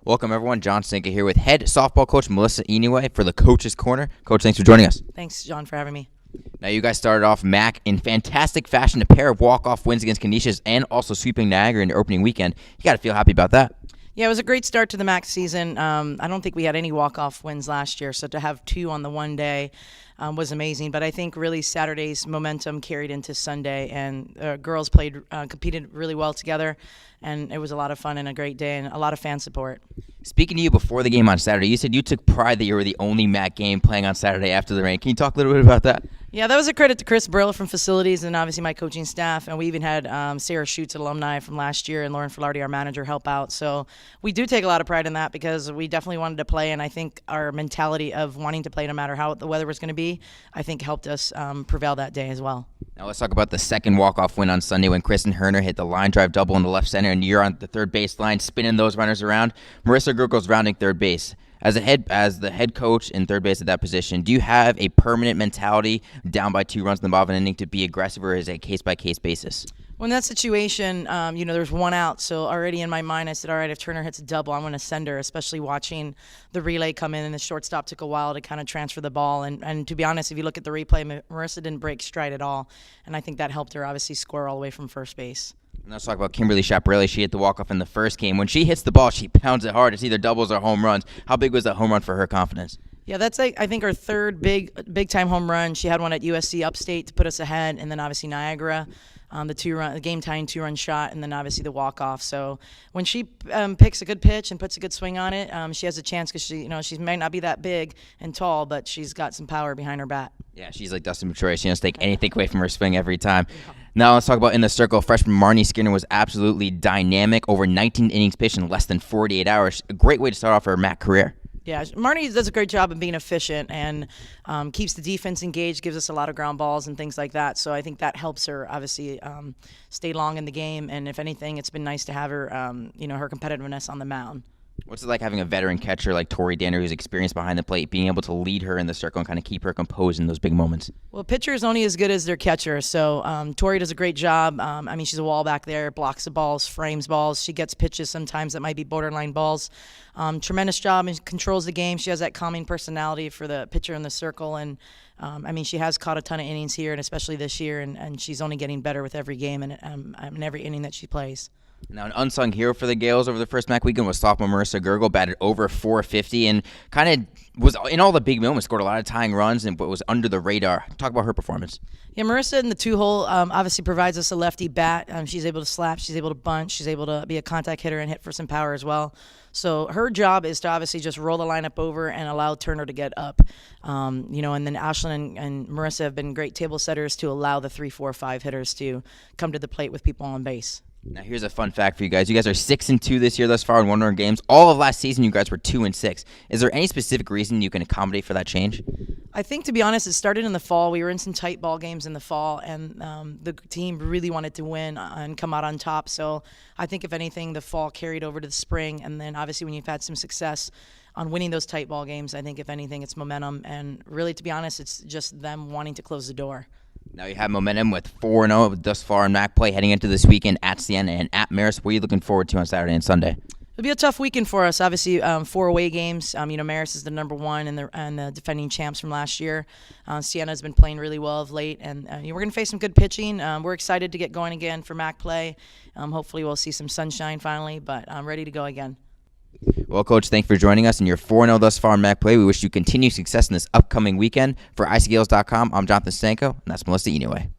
Welcome, everyone. John Sinka here with Head Softball Coach Melissa Inouye for the Coach's Corner. Coach, thanks for joining us. Thanks, John, for having me. Now, you guys started off MAC in fantastic fashion, a pair of walk-off wins against Canisius and also sweeping Niagara in the opening weekend. You got to feel happy about that. Yeah, it was a great start to the MAC season. I don't think we had any walk-off wins last year, so to have two on the one day was amazing. But I think really Saturday's momentum carried into Sunday, and girls competed really well together, and it was a lot of fun and a great day and a lot of fan support. Speaking to you before the game on Saturday, you said you took pride that you were the only MAC game playing on Saturday after the rain. Can you talk a little bit about that? Yeah, that was a credit to Chris Brill from facilities and obviously my coaching staff. And we even had Sarah Schutz, an alumni from last year, and Lauren Filardi, our manager, help out. So we do take a lot of pride in that because we definitely wanted to play. And I think our mentality of wanting to play no matter how the weather was going to be, I think helped us prevail that day as well. Now let's talk about the second walk-off win on Sunday when Kristen Herner hit the line drive double in the left center, and you're on the third base line spinning those runners around. Marissa Gurgle's rounding third base. As the head coach in third base at that position, do you have a permanent mentality down by 2 runs in the bottom of an inning to be aggressive, or is it a case-by-case basis? Well, in that situation, there's one out. So already in my mind, I said, all right, if Turner hits a double, I'm going to send her, especially watching the relay come in, and the shortstop took a while to kind of transfer the ball. And to be honest, if you look at the replay, Marissa didn't break stride at all. And I think that helped her obviously score all the way from first base. And let's talk about Kimberly Shope. She hit the walk-off in the first game. When she hits the ball, she pounds it hard. It's either doubles or home runs. How big was that home run for her confidence? Yeah, that's I think her third big-time home run. She had one at USC Upstate to put us ahead, and then obviously Niagara, the game-tying 2-run shot, and then obviously the walk-off. So when she picks a good pitch and puts a good swing on it, she has a chance because she might not be that big and tall, but she's got some power behind her bat. Yeah, she's like Dustin Pedroia. She doesn't take anything away from her swing every time. Now let's talk about in the circle. Freshman Marnie Skinner was absolutely dynamic. Over 19 innings pitched in less than 48 hours. A great way to start off her MAC career. Yeah, Marnie does a great job of being efficient and keeps the defense engaged, gives us a lot of ground balls and things like that. So I think that helps her obviously stay long in the game. And if anything, it's been nice to have her, her competitiveness on the mound. What's it like having a veteran catcher like Tori Dainery who's experienced behind the plate, being able to lead her in the circle and kind of keep her composed in those big moments? Well, pitcher is only as good as their catcher. So Tori does a great job. She's a wall back there, blocks the balls, frames balls. She gets pitches sometimes that might be borderline balls. Tremendous job and controls the game. She has that calming personality for the pitcher in the circle. And, she has caught a ton of innings here, and especially this year, and she's only getting better with every game and every inning that she plays. Now, an unsung hero for the Gaels over the first MAC weekend was sophomore Marissa Gurgle, batted over 450 and kind of was in all the big moments, scored a lot of tying runs, but was under the radar. Talk about her performance. Yeah, Marissa in the 2-hole obviously provides us a lefty bat. She's able to slap, she's able to bunt, she's able to be a contact hitter and hit for some power as well. So her job is to obviously just roll the lineup over and allow Turner to get up. And then Ashlyn and Marissa have been great table setters to allow the 3, 4, 5 hitters to come to the plate with people on base. Now, here's a fun fact for you guys. You guys are 6-2 this year thus far in one-run games. All of last season, you guys were 2-6. Is there any specific reason you can accommodate for that change? I think, to be honest, it started in the fall. We were in some tight ball games in the fall, and the team really wanted to win and come out on top. So I think, if anything, the fall carried over to the spring. And then, obviously, when you've had some success on winning those tight ball games, I think, if anything, it's momentum. And really, to be honest, it's just them wanting to close the door. Now you have momentum with 4-0 thus far in MAC play heading into this weekend at Siena and at Marist. What are you looking forward to on Saturday and Sunday? It'll be a tough weekend for us. Obviously, 4 away games. Marist is the number 1 and the defending champs from last year. Siena has been playing really well of late, and we're going to face some good pitching. We're excited to get going again for MAC play. Hopefully, we'll see some sunshine finally, but I'm ready to go again. Well, Coach, thanks for joining us, and you're 4-0 thus far in MAC play. We wish you continued success in this upcoming weekend. For ICGales.com, I'm Jonathan Stanko, and that's Melissa Inouye.